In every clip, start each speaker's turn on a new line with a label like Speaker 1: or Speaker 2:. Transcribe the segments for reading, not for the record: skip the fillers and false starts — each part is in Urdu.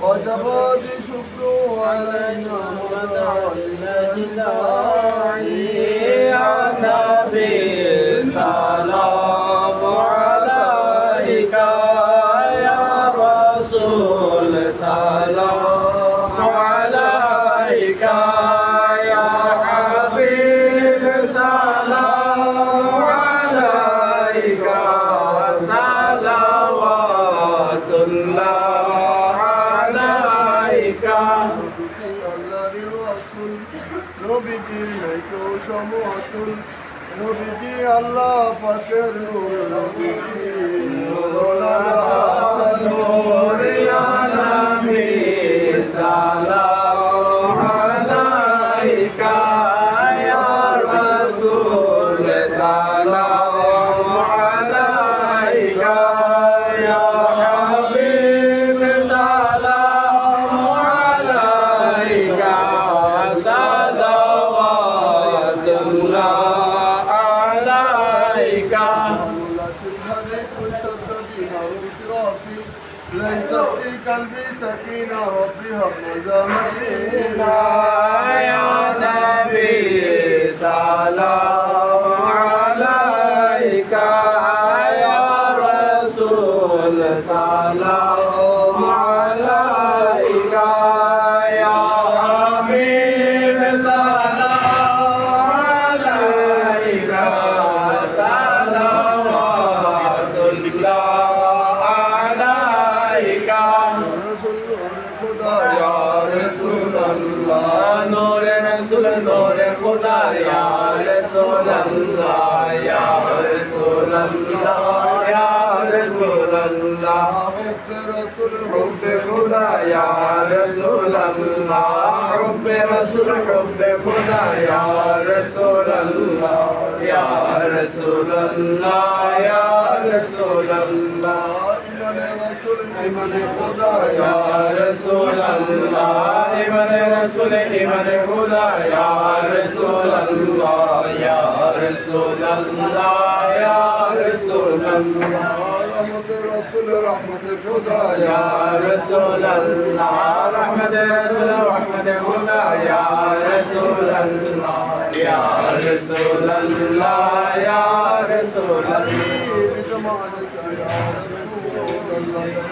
Speaker 1: وجب شكر علينا
Speaker 2: يا نبي سلام عليك يا رسول سلام عليك يا حبيب سلام عليك صلوات الله عليك
Speaker 1: নবীজি আল্লাহ পাকের
Speaker 2: নূর ইয়া নবী সালাম আলাইকা ইয়া রাসূল সালাম আলাইকা ইয়া হাবিব সালাম আলাইকা সালাওয়াতুল্লাহ
Speaker 1: ليس في قلبي سكينة ربي هب مزامتنا
Speaker 2: يا نبي سلام عليك يا رسول سلام عليك يا حبيب سلام عليك صلوات الله عليك يا رسول الله نور رسول نور خدا يا رسول الله يا رسول الله يا رسول الله
Speaker 1: حب رسول
Speaker 2: حب خدا يا رسول الله حب رسول حب خدا يا رسول الله يا رسول الله يا رسول الله
Speaker 1: إيمان خدا
Speaker 2: يا رسول الله إيمان رسول إيمان خدا يا رسول الله يا رسول الله يا رسول الله
Speaker 1: رحمة الرسول رحمة خدا
Speaker 2: يا رسول الله رحمة رسول رحمة خدا يا رسول الله يا رسول الله يا رسول الله
Speaker 1: بجمالك يا رسول الله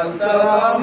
Speaker 2: السلام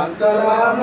Speaker 2: السلام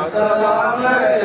Speaker 2: السلام